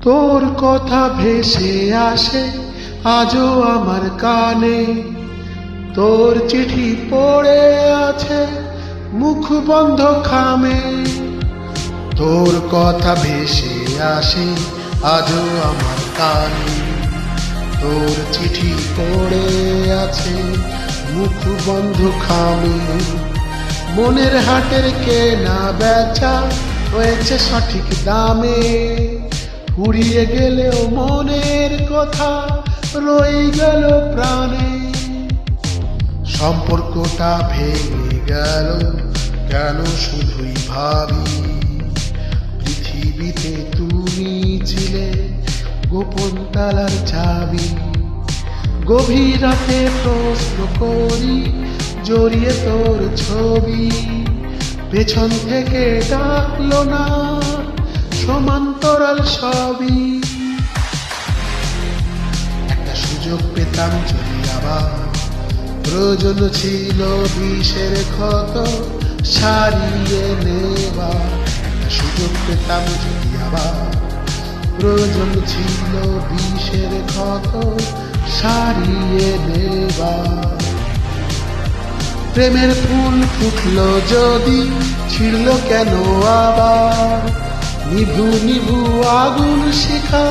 তোর কথা ভেসে আসে আজও আমার কানে, তোর চিঠি পড়ে আছে মুখ বন্ধ খামে। তোর কথা ভেসে আসে আজও আমার কানে, তোর চিঠি পড়ে আছে মুখ বন্ধ খামে। মনের হাটের কেনা বেচা হয়েছে সঠিক দামে, ফুরিয়ে গেলেও মনের কথা রয়ে গেল প্রাণে। সম্পর্কটা ভেঙে গেল কেন শুধুই ভাবি, পৃথিবীতে তুমি ছিলে গোপন তালার চাবি। গভীর রাতে প্রশ্ন করি জড়িয়ে তোর ছবি, পেছন থেকে ডাকলো না সমান্তরাল সবই। একটা সুযোগ পেতাম যদি আবার, প্রয়োজন ছিল বিষের ক্ষত সারিয়ে নেবা। একটা সুযোগ পেতাম যদি আবার, প্রয়োজন ছিল বিষের ক্ষত সারিয়ে নেবা। প্রেমের ফুল ফুটলো যদি ছিড়ল কেন আবার, নিভু নিভু আগুন শিখা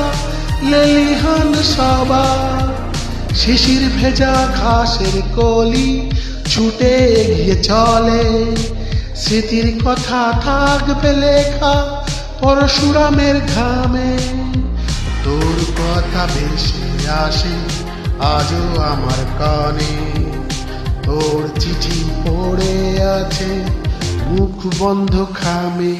লেলিহান সবার। শিশির ভেজা ঘাসের কলি ছুটে এগিয়ে চলে, স্মৃতির কথা থাকবে লেখা পরশুরামের ঘামে। তোর কথা ভেসে আসে আজও আমার কানে, তোর চিঠি পড়ে আছে মুখ বন্ধ খামে।